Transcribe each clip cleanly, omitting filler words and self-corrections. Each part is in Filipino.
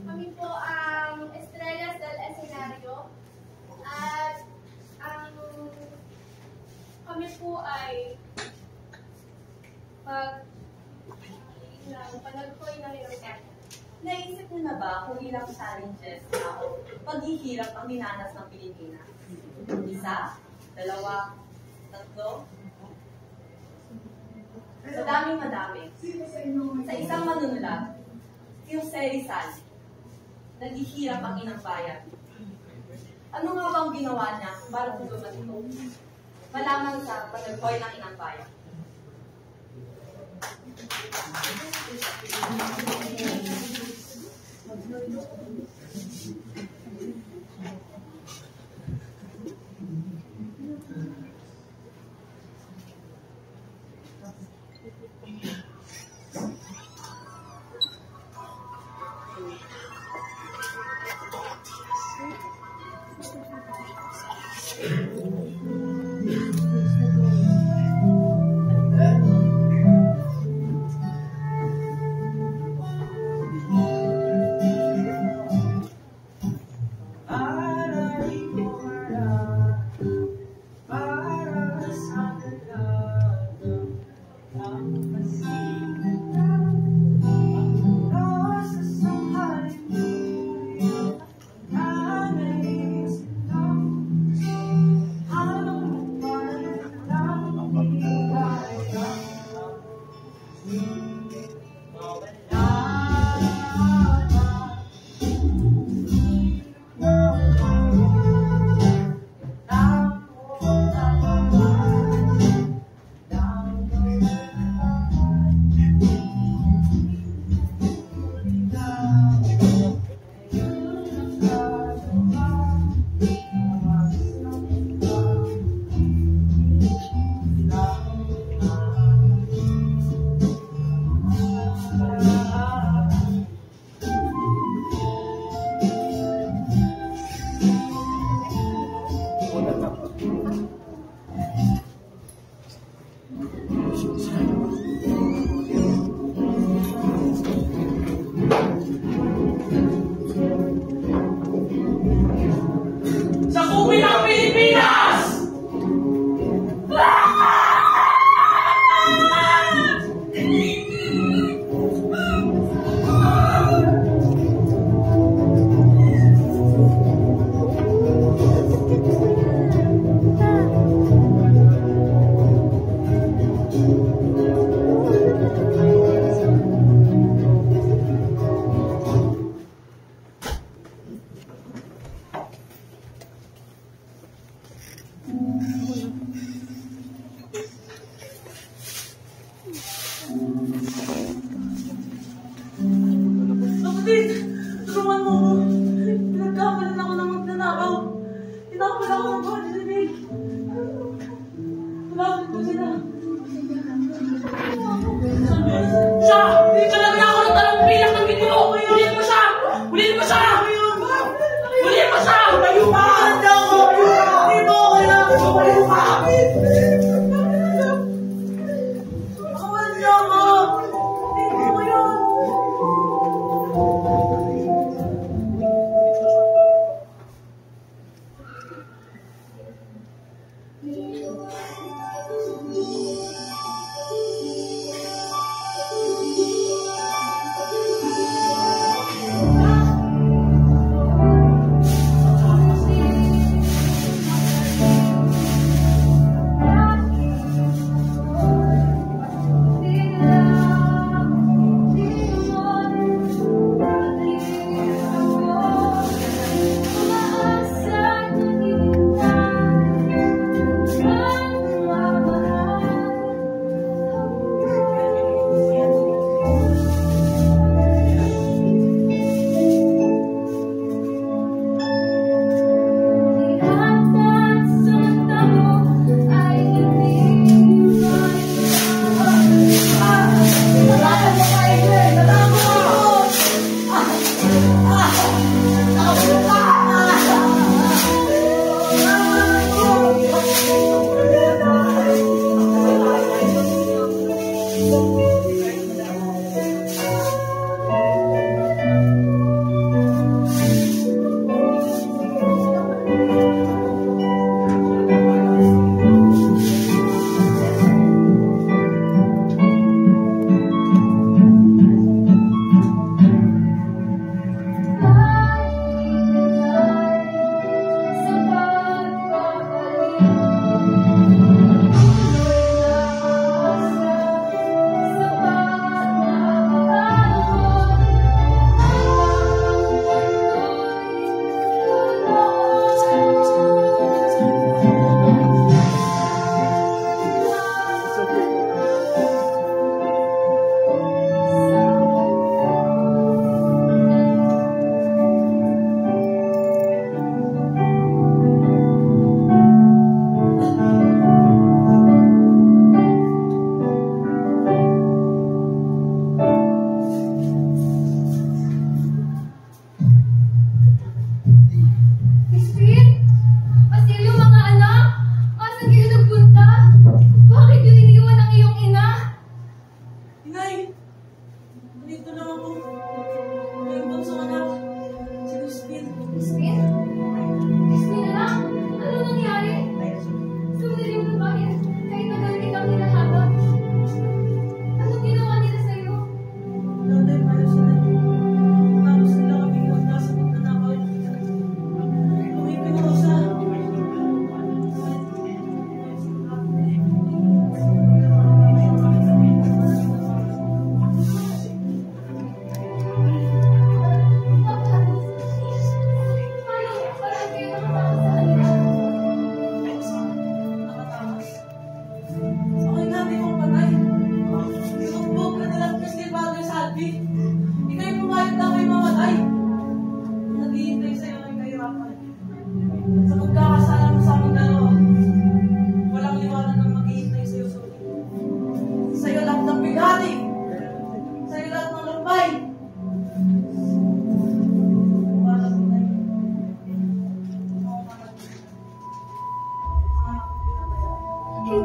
Kami po ang Estrellas del Escenario at kami po ay panaghoy ng ilang. Naisip niyo na ba kung ilang challenges o paghihirap ang dinanas ng Pilipinas? 1, 2, 3. Madami. Sa isang manunulat, si Jose Rizal, naghihirap ang inang bayan. Ano nga bang ginawa niya para tulungan ito? Malaman sa panaghoy ng inang bayan.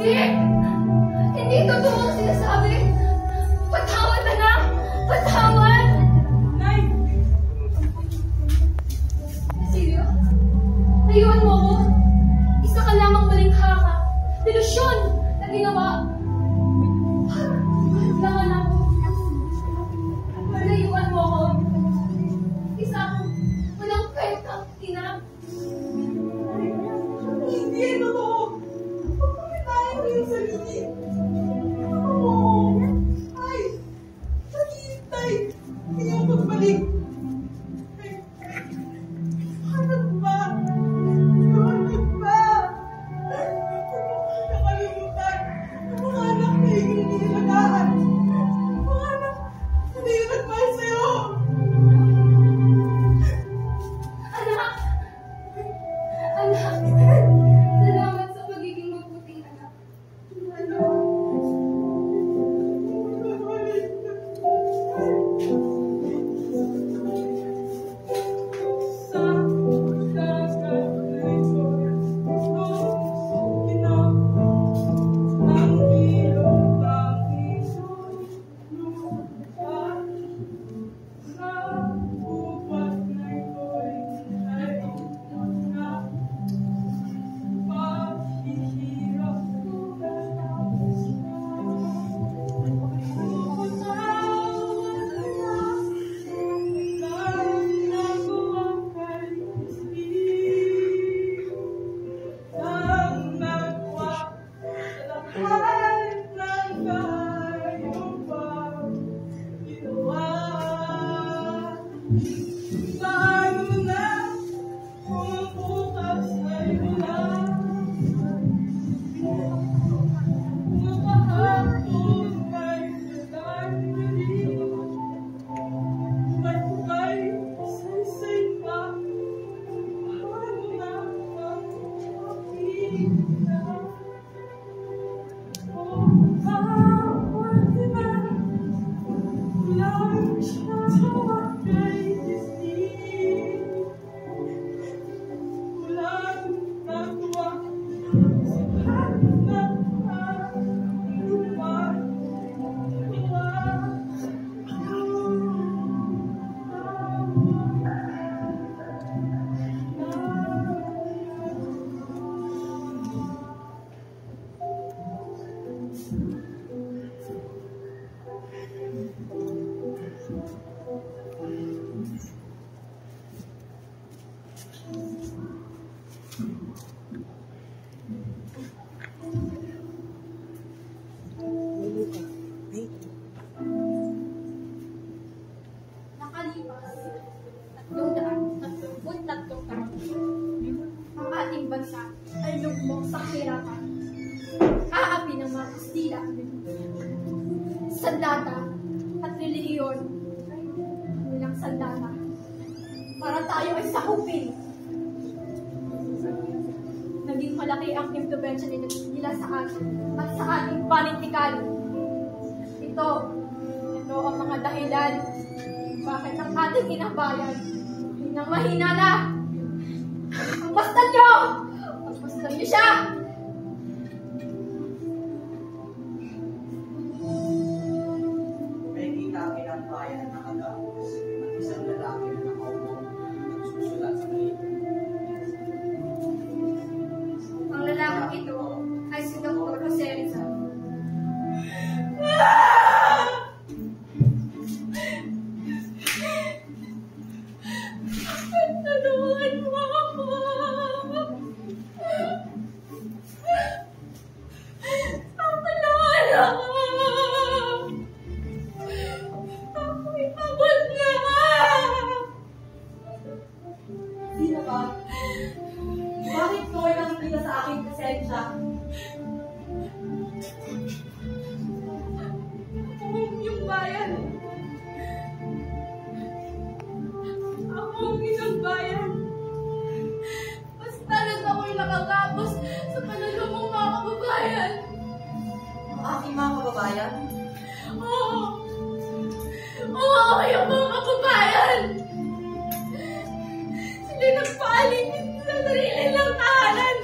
Hindi! Hindi totoo ang sinasabi! Patawad, anak! Patawad! Nay! Silvio, layuan mo ko. Isa ka lamang malikha ka. Delusyon na ginawa. Langan ako. Layuan mo ko. Isa akong walang kwentang ina. Hindi totoo! Pagkakitaan mo yung sarili. Oo. Ay! Naghihintay! Hindi ako magbalik. Hanap ba? Hanap ba? Nakalimutan. Ang mga anak na hinihilagaan. Ang mga anak na hindi nagmahal sa'yo. Anak! Anak! Salamat sa pagiging mabuting anak. Nakalipas 333 taon. Ang ating bansa ay lugmok sa kahirapan. Aapi ng mga Kastila, sandata at relihiyon. Bilang sandata, para tayo ay sakupin. Naging malaki ang impluwensya nila sa atin at sa ating panintikan. Ito ang mga dahilan bakit ang ating inabayan ay nang mahinala. Ang basta nyo! Ang basta nyo siya! May kinakin ang bayan na nakagapos at isang lalaki na nakaupo nagsusulat sa maliit. Ang lalaking ito ay si Dr. Jose Rizal. Tulungan mo ako! Tulungan ako! Ako'y pagod na! Sino ka? Bakit ko ay nakikita sa aking presensya? Yung bayan. Ako ang isang bayan. Basta lang ako'y nakagapos sa panalumong mga kababayan. Ang aking mga kababayan? Oo! Oo, yung mga kababayan! Sila nagpaaligid sa sarili ng tahanan.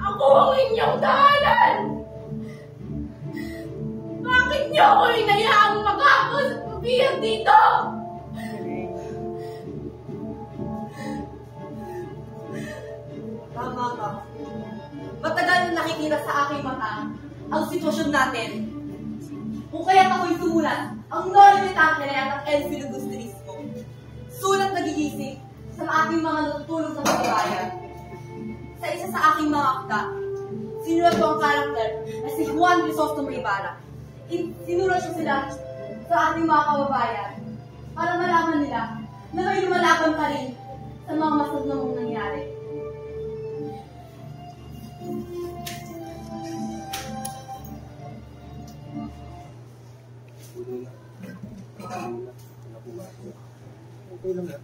Ako ang inyong inyong tahanan? Bakit niyo ako inayaang makapos at mabiyag dito? Tama ka. Matagal na nakikita sa aking mata ang sitwasyon natin. Kung kaya't ako'y sumulat ang Noli Me Tangere at ang El Filibusterismo. Sulat na gigising sa aking mga natutulog sa kababayan. Sa isa sa aking mga akda, sinulat ko ang karakter na si Juan Crisostomo Ibarra. Sinulat ko sila sa ating mga kababayan para malaman nila na may lumalaban pa rin sa mga masad na mong nangyari. Okay lang yan.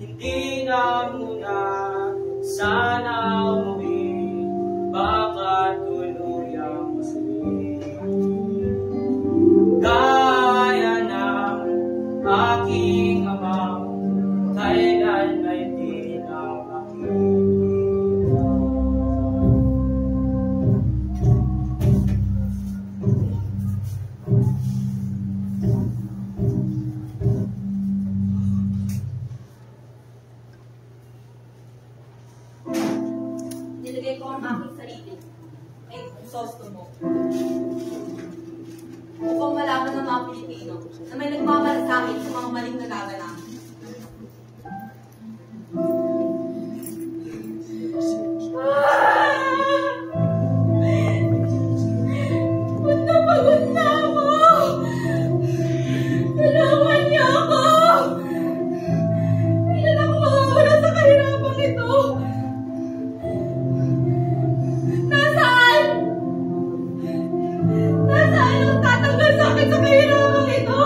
Hindi na muna sana umuwi, baka tuluyang masuli. Gaya ng aking ama, kailan ay di na makikita. Nilagay ko ang aking sarili ay Crisostomo. Upang malaman ng mga Pilipino na may nagmamalasakit sa mga maling nagaganap. Pagod na ako! Tulungan niyo ako! Kailan ako makawala sa kahirapang ito? Nasaan? Nasaan ang tatanggal sa akin sa kahirapang ito?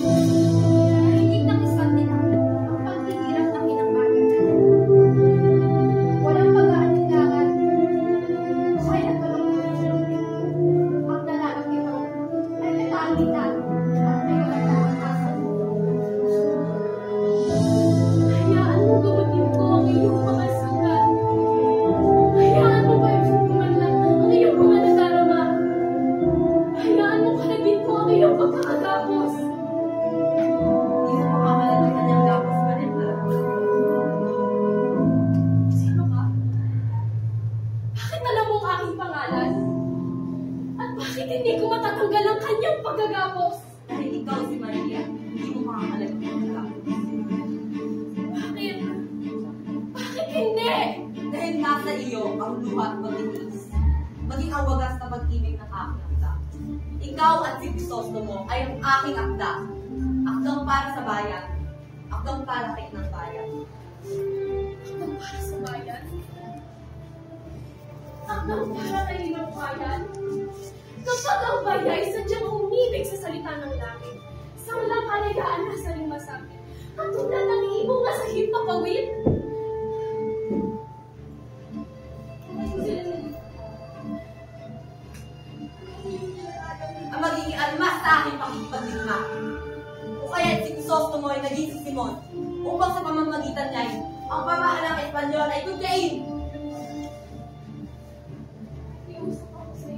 Nahigit ng isang nila ang paghihirap ng kinambagan. Walang pag-aalinlangan. Siya'y nagkalungkot. Ang dalagang ito ay may kaalitan at may kagandaang asa. Hayaan mo gamutin ko ang iyong mga sugat. Hayaan mo maibig ko man lang ang iyong mga nadarama. Hayaan mo kalagin ko ang iyong pagkakagapos. Hindi mo makakalat ang kanyang gapos pa rin talaga. Sino ka? Bakit alam mo ang aking pangalan? At bakit hindi ko matatanggal ang kanyang paggagapos? Dahil ikaw si Maria, hindi mo makakalat ang kanyang gapos. Bakit? Bakit hindi? Dahil nasa iyo ang luha at pagtitiis. Maging ang wagas na pag-ibig ng aking akda. Ikaw at si Crisostomo ay ang aking akda. Akdang para sa bayan. Akdang para kay ng bayan. Akdang para sa bayan? Akdang para kay ng bayan? Kapag ang bayan ay sadyang umibig sa salita ng langit, sanglang kalayaan na sa limasakit, katulad ng ibong nasa himpapawid. Ang magiging almas sa aking pakikipagdigma. O kaya si Crisostomo ay naging si Simon upang sa pamamagitan niya ang pamahalang Espanyol ay tugyain. Iusap ako sa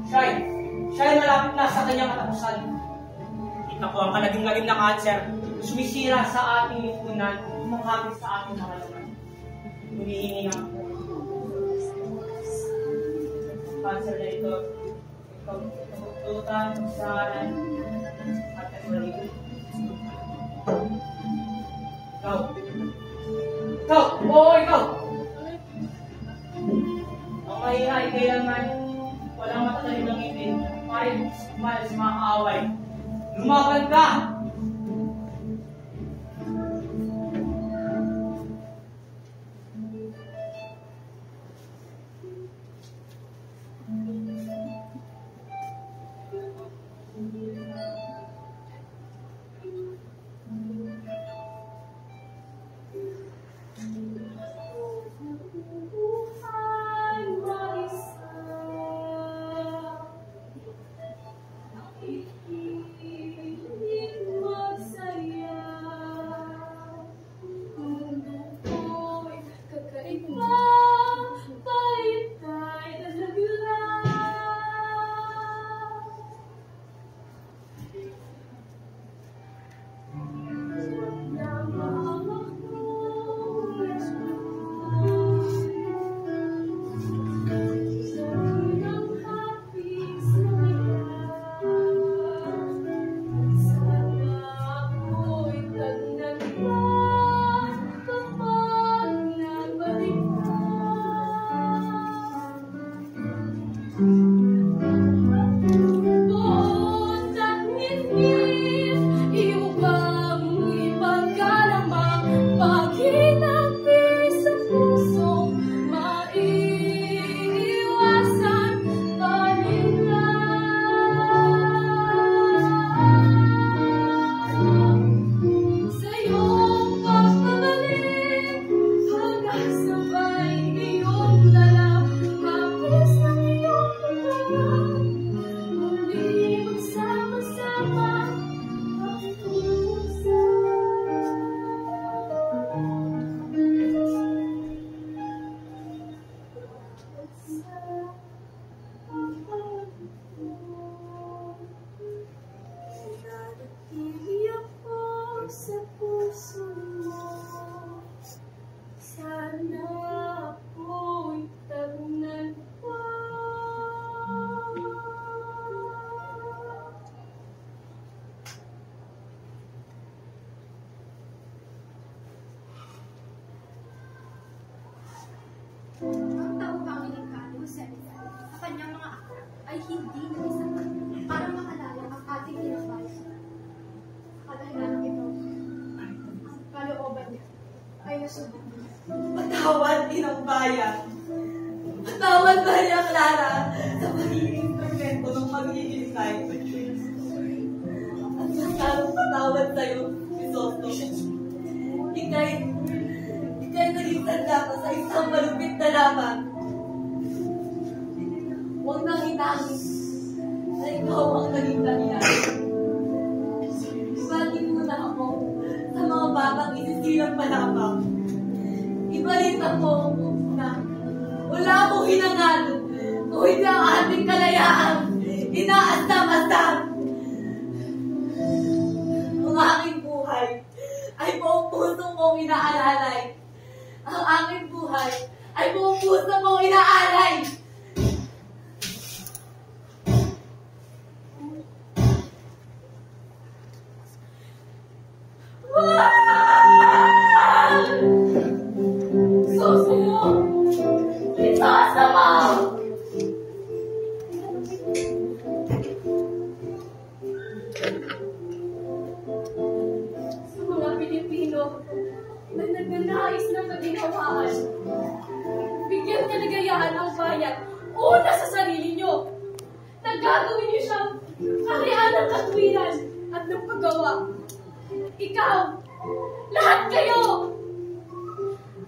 Siya'y malapit na sa kanyang katapusan. Kita ko ang kalagim-lagim na cancer, sumisira sa ating lipunan, umahagis sa ating mga laman. Humihingi ang cancer na ito, pagtututan, pagsahalan, at kagbalik. Ikaw! Oo, ikaw! Ang mahina ay kailanman walang matatalim ng ngipin, para sa mga kaaway. Lumaban ka! Ang taong Panginoon Jose Rizal sa kanyang mga aklat ay hindi nag-isapan para makalaya ang ating tinabayan. Kadahilan ito, ang kalooban niya ay nasubok. Patawad din ang bayan. Patawad Maria Clara sa pagiging perfecto ng paghihintay. At mas lalong patawad sa'yo, Crisosto. Ika'y naging tanda ko sa isang malupit na laban. Huwag nang itangis na ikaw ang naging dahilan. Ibatin mo na ako sa mga batang isisilang palabang. Ibalita mo na wala akong hinangan kung hindi ang ating kalayaan inaasam-asam. Ang aking buhay ay buong puso kong inaalalay. Ang aking buhay ay buong puso kong inaalay. Susumo! Itaas naman! Sa mga Pilipino na nagnanais ng kaginhawaan, bigyan kaligayahan ang bayan una sa sarili nyo. Nagagawin niyo siyang kahayaan ng katwiran at ng paggawa. Ikaw, lahat kayo!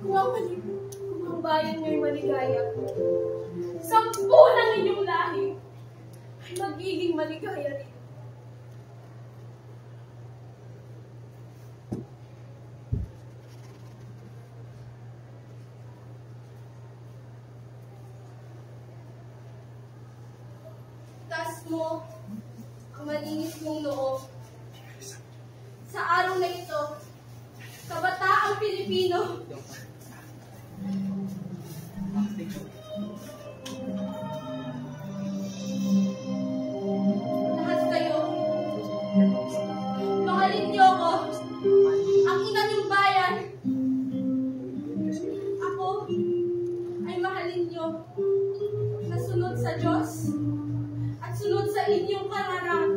Kung ang bayan nyo'y maligaya, 10 ng inyong lahi ay magiging maligaya rin. mo ang malinis mong loob. Sa araw na ito, kabataang Pilipino, lahat kayo, mahalin niyo ako, ang ina niyong bayan. Ako ay mahalin niyo na sunod sa Diyos at sunod sa inyong kararang.